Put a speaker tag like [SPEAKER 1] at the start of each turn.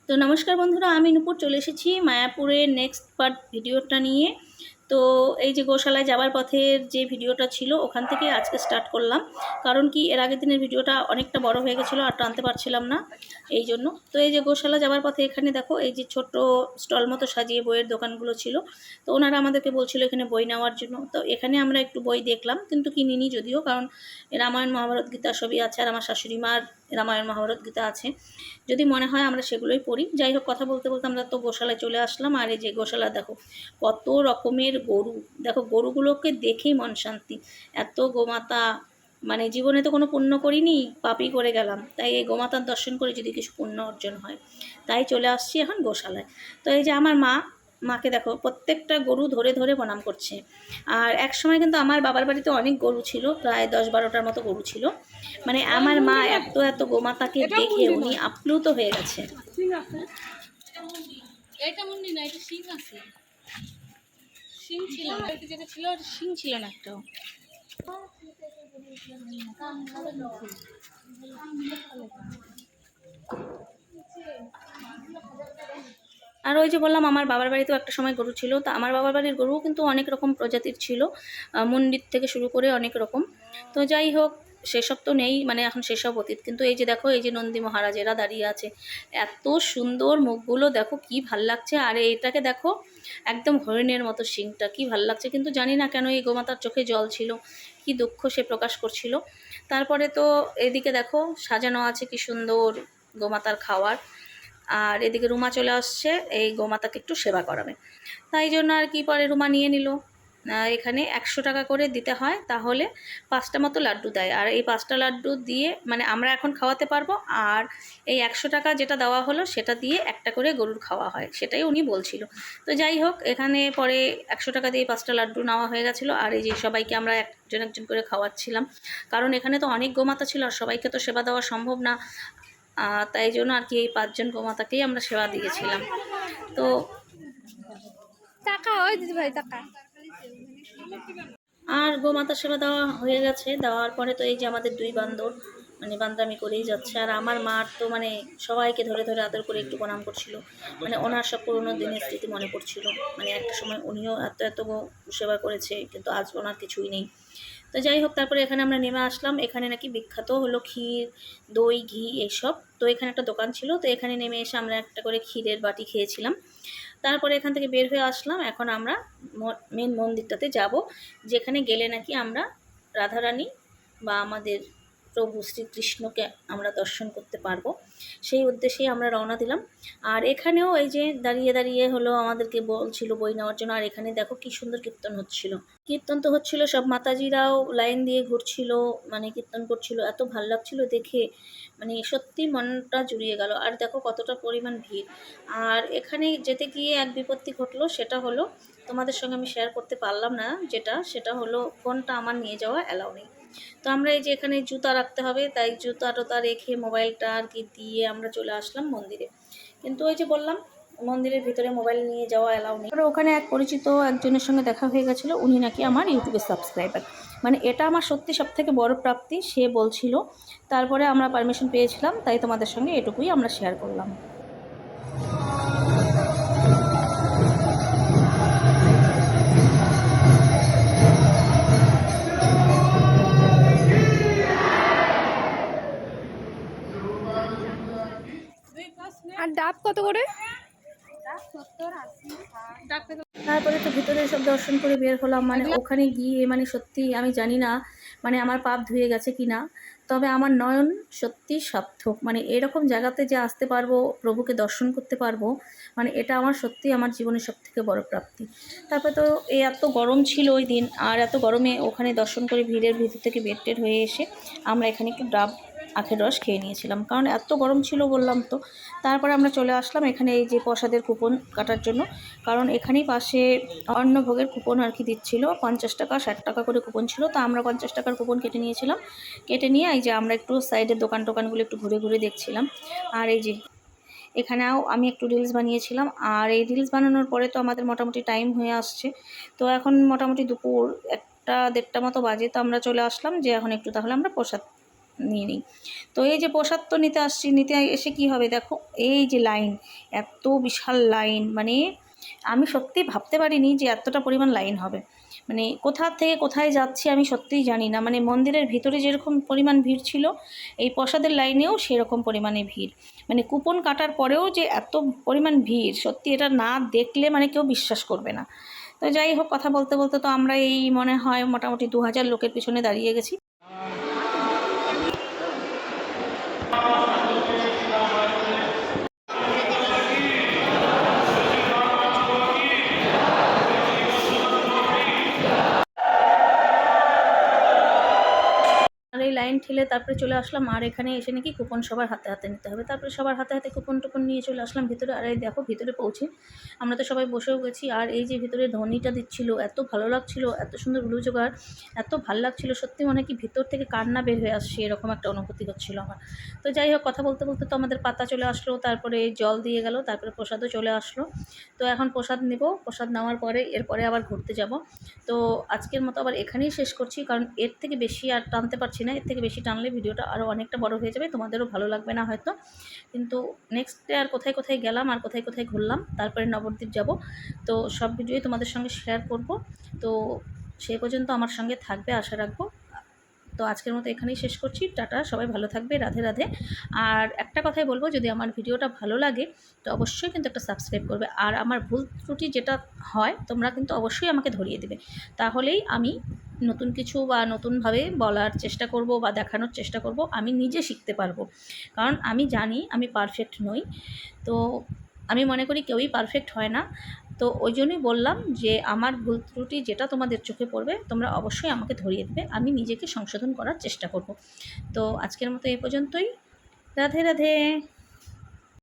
[SPEAKER 1] তো নমস্কার বন্ধুরা, আমি নূপুর চলে এসেছি মায়াপুরের নেক্সট পার্ট ভিডিওটা নিয়ে। তো এই যে গোশালায় যাবার পথের যে ভিডিওটা ছিল ওখান থেকে আজকে স্টার্ট করলাম। কারণ কি এর আগের দিনের ভিডিওটা অনেকটা বড় হয়ে গেছিলো আর টানতে পারছিলাম না, এই জন্য। তো এই যে গোশালা যাবার পথে এখানে দেখো এই যে ছোট স্টল মতো সাজিয়ে বইয়ের দোকানগুলো ছিল। তো ওনারা আমাদেরকে বলছিল এখানে বই নেওয়ার জন্য। তো এখানে আমরা একটু বই দেখলাম, কিন্তু কিনিনি যদিও, কারণ রামায়ণ মহাভারত গীতা সবই আছে আর আমার শাশুড়ি মার রামায়ণ মহাভারত গীতা আছে। যদি মনে হয় আমরা সেগুলোই পড়ি। যাই হোক, কথা বলতে বলতে আমরা তো গোশালায় চলে আসলাম। আর এই যে গোশালা দেখো কত রকমের গরু, দেখো গরুগুলোকে দেখেই মন শান্তি। এত গোমাতা, মানে জীবনে তো কোনো পুণ্য করিনি, পাপই করে গেলাম, তাই এই গোমাতার দর্শন করে যদি কিছু পুণ্য অর্জন হয়, তাই চলে আসছি এখন গোশালায়। তো এই যে আমার মাকে দেখো প্রত্যেকটা গরু ধরে ধরে প্রণাম করছে। আর এক সময় কিন্তু আমার বাবার বাড়িতে অনেক গরু ছিল, প্রায় 10-12টার মতো গরু ছিল। মানে আমার মা এত এত গোমাতাকে দেখে উনি আপ্লুত হয়ে গেছে।
[SPEAKER 2] এটা মন্দির না, এটা সিং আছে। সিং ছিল না, যেটা ছিল সিং ছিল না একটাও।
[SPEAKER 1] আর ওই যে বললাম আমার বাবার বাড়িতেও একটা সময় গরু ছিল। তো আমার বাবার বাড়ির গরুও কিন্তু অনেক রকম প্রজাতির ছিল, মন্দির থেকে শুরু করে অনেক রকম। তো যাই হোক, সেসব তো নেই, মানে এখন সেসব অতীত। কিন্তু এই যে দেখো এই যে নন্দী মহারাজেরা দাঁড়িয়ে আছে, এত সুন্দর মুখগুলো দেখো, কি ভাল লাগছে। আর এটাকে দেখো একদম হরিণের মতো শিংটা, কি ভাল লাগছে। কিন্তু জানি না কেন এই গোমাতার চোখে জল ছিল, কি দুঃখ সে প্রকাশ করছিল। তারপরে তো এদিকে দেখো সাজানো আছে কি সুন্দর গোমাতার খাওয়ার। আর এদিকে রুমা চলে আসছে এই গোমাতাকে একটু সেবা করাবে, তাই জন্য আর কি পরে রুমা নিয়ে নিল। এখানে 100 টাকা করে দিতে হয়, তাহলে 5টা মতো লাড্ডু দেয়। আর এই 5টা লাড্ডু দিয়ে মানে আমরা এখন খাওয়াতে পারবো। আর এই 100 টাকা যেটা দেওয়া হলো সেটা দিয়ে একটা করে গরুর খাওয়া হয়, সেটাই উনি বলছিল। তো যাই হোক, এখানে পরে 100 টাকা দিয়ে 5টা লাড্ডু নেওয়া হয়ে গেছিলো। আর এই যে সবাইকে আমরা একজন একজন করে খাওয়াচ্ছিলাম, কারণ এখানে তো অনেক গোমাতা ছিল আর সবাইকে তো সেবা দেওয়া সম্ভব না। তাই জন্য আর কি এই 5জন গোমাতাকেই আমরা সেবা দিয়েছিলাম। তো
[SPEAKER 2] টাকা ওই দিদি ভাই টাকা।
[SPEAKER 1] আর গোমাতা সেবা দেওয়া হয়ে গেছে। দেওয়ার পরে তো এই যে আমাদের 2 বান্দর মানে বান্দামি করেই যাচ্ছে। আর আমার মার তো মানে সবাইকে ধরে ধরে আদর করে একটু প্রণাম করছিল, মানে ওনার সব পুরোনো দিনের স্মৃতি মনে পড়ছিল। মানে একটা সময় উনিও এত এত সেবা করেছে, কিন্তু আজ ওনার কিছুই নেই। তো যাই হোক, তারপরে এখানে আমরা নেমে আসলাম। এখানে নাকি বিখ্যাত হলো ক্ষীর, দই, ঘি এইসব। তো এখানে একটা দোকান ছিল, তো এখানে নেমে এসে আমরা একটা করে ক্ষীরের বাটি খেয়েছিলাম। তারপরে এখান থেকে বের হয়ে আসলাম। এখন আমরা মেন মন্দিরটাতে যাব, যেখানে গেলে নাকি আমরা রাধারানী বা আমাদের প্রভু শ্রীকৃষ্ণকে আমরা দর্শন করতে পারবো। সেই উদ্দেশ্যেই আমরা রওনা দিলাম। আর এখানেও এই যে দাঁড়িয়ে দাঁড়িয়ে হলো আমাদেরকে বলছিল বই নেওয়ার জন্য। আর এখানে দেখো কি সুন্দর কীর্তন হচ্ছিল। কীর্তন তো হচ্ছিল, সব মাতাজিরাও লাইন দিয়ে ঘুরছিল, মানে কীর্তন করছিল। এত ভাল লাগছিল দেখে, মানে সত্যি মনটা জুড়িয়ে গেল। আর দেখো কতটা পরিমাণ ভিড়। আর এখানে যেতে গিয়ে এক বিপত্তি ঘটলো, সেটা হলো তোমাদের সঙ্গে আমি শেয়ার করতে পারলাম না। সেটা হলো ফোনটা আমার নিয়ে যাওয়া অ্যালাউ নেই। তো আমরা এই যে এখানে জুতা রাখতে হবে, তাই জুতা টুতা রেখে মোবাইলটা আর কি দিয়ে আমরা চলে আসলাম মন্দিরে। কিন্তু ওই যে বললাম মন্দিরের ভিতরে মোবাইল নিয়ে যাওয়া অ্যালাউ নেই। ওখানে এক পরিচিত একজনের সঙ্গে দেখা হয়ে গেছিলো, উনি নাকি আমার ইউটিউবের সাবস্ক্রাইবার। মানে এটা আমার সত্যি সবথেকে বড় প্রাপ্তি, সে বলছিল। তারপরে আমরা পারমিশন পেয়েছিলাম, তাই তোমাদের সঙ্গে এটুকুই আমরা শেয়ার করলাম।
[SPEAKER 2] আর ডাব কত করে?
[SPEAKER 1] তারপরে তো ভিতরে সব দর্শন করে বের হলাম। মানে ওখানে গিয়ে মানে সত্যি আমি জানি না মানে আমার পাপ ধুয়ে গেছে কি না, তবে আমার নয়ন সত্যি সার্থক। মানে এরকম জায়গাতে যে আসতে পারবো, প্রভুকে দর্শন করতে পারবো, মানে এটা আমার সত্যি আমার জীবনের সবথেকে বড় প্রাপ্তি। তারপরে তো এত গরম ছিল ওই দিন, আর এত গরমে ওখানে দর্শন করে ভিড়ের ভিতর থেকে বের টের হয়ে এসে আমরা এখানে একটু ডাব আখের রস খেয়ে নিয়েছিলাম, কারণ এত গরম ছিল বললাম তো। তারপরে আমরা চলে আসলাম এখানে এই যে প্রসাদের কুপন কাটার জন্য, কারণ এখানেই পাশে অন্নভোগের কুপন আর কি দিচ্ছিল। 50 টাকা 60 টাকা করে কুপন ছিল, তো আমরা 50 টাকার কুপন কেটে নিয়েছিলাম। কেটে নিয়ে এই যে আমরা একটু সাইডের টোকানগুলো একটু ঘুরে ঘুরে দেখছিলাম। আর এই যে এখানেও আমি একটু রিলস বানিয়েছিলাম। আর এই রিলস বানানোর পরে তো আমাদের মোটামুটি টাইম হয়ে আসছে। তো এখন মোটামুটি দুপুর 1টা 1:30 মতো বাজে। তো আমরা চলে আসলাম যে এখন একটু তাহলে আমরা প্রসাদ নিয়ে নিই। তো এই যে প্রসাদ তো নিতে আসছি, নিতে এসে কি হবে দেখো, এই যে লাইন, এত বিশাল লাইন, মানে আমি সত্যি ভাবতে পারিনি যে এতটা পরিমাণ লাইন হবে। মানে কোথা থেকে কোথায় যাচ্ছি আমি সত্যিই জানি না। মানে মন্দিরের ভিতরে যেরকম পরিমাণ ভিড় ছিল, এই প্রসাদের লাইনেও সেরকম পরিমাণে ভিড়। মানে কুপন কাটার পরেও যে এত পরিমাণ ভিড়, সত্যি এটা না দেখলে মানে কেউ বিশ্বাস করবে না। তো যাই হোক, কথা বলতে বলতে তো আমরা এই মনে হয় মোটামুটি 2000 লোকের পিছনে দাঁড়িয়ে গেছি। আর এই লাইন ঠেলে তারপরে চলে আসলাম, আর এখানে এসে নাকি কুপন সবার হাতে হাতে নিতে হবে। তারপরে সবার হাতে হাতে কুপন টুপন নিয়ে চলে আসলাম ভিতরে। আর এই দেখো ভিতরে পৌঁছে আমরা তো সবাই বসেও গেছি। আর এই যে ভিতরে ধ্বনিটা দিচ্ছিল, এত ভালো লাগছিল, এত সুন্দর ব্লু জোগাড়, এত ভালো লাগছিল, সত্যি মনে কি ভিতর থেকে কান্না বের হয়ে আসছে, এরকম একটা অনুভূতি হচ্ছিল আমার। তো যাই হোক, কথা বলতে বলতে তো আমাদের পাতা চলে আসলো, তারপরে জল দিয়ে গেল, তারপরে প্রসাদও চলে আসলো। তো এখন প্রসাদ নেব, প্রসাদ নেওয়ার পরে এরপরে আবার ঘুরতে যাব। তো আজকের মতো আবার এখানেই শেষ করছি, কারণ এর থেকে বেশি আর টানতে পারছি না। এর থেকে বেশি টানলে ভিডিওটা আরও অনেকটা বড় হয়ে যাবে, তোমাদেরও ভালো লাগবে না হয়তো। কিন্তু নেক্সট ডে আর কোথায় কোথায় গেলাম আর কোথায় কোথায় ঘুরলাম, তারপরে নবদ্বীপ যাব, তো সব ভিডিওই তোমাদের সঙ্গে শেয়ার করব। তো সেই পর্যন্ত আমার সঙ্গে থাকবে আশা রাখবো। তো আজকের মতো এখানেই শেষ করছি, টাটা, সবাই ভালো থাকবে, রাধে রাধে। আর একটা কথাই বলবো, যদি আমার ভিডিওটা ভালো লাগে তো অবশ্যই কিন্তু একটা সাবস্ক্রাইব করবে। আর আমার ভুল ত্রুটি যেটা হয় তোমরা কিন্তু অবশ্যই আমাকে ধরিয়ে দেবে, তাহলেই আমি নতুন কিছু বা নতুনভাবে বলার চেষ্টা করব বা দেখানোর চেষ্টা করব, আমি নিজে শিখতে পারবো। কারণ আমি জানি আমি পারফেক্ট নই, তো আমি মনে করি কেউই পারফেক্ট হয় না। তো ওই জন্যই বললাম যে আমার ভুল ত্রুটি যেটা তোমাদের চোখে পড়বে তোমরা অবশ্যই আমাকে ধরিয়ে দেবে, আমি নিজেকে সংশোধন করার চেষ্টা করব। তো আজকের মতো এই পর্যন্তই, রাধে রাধে।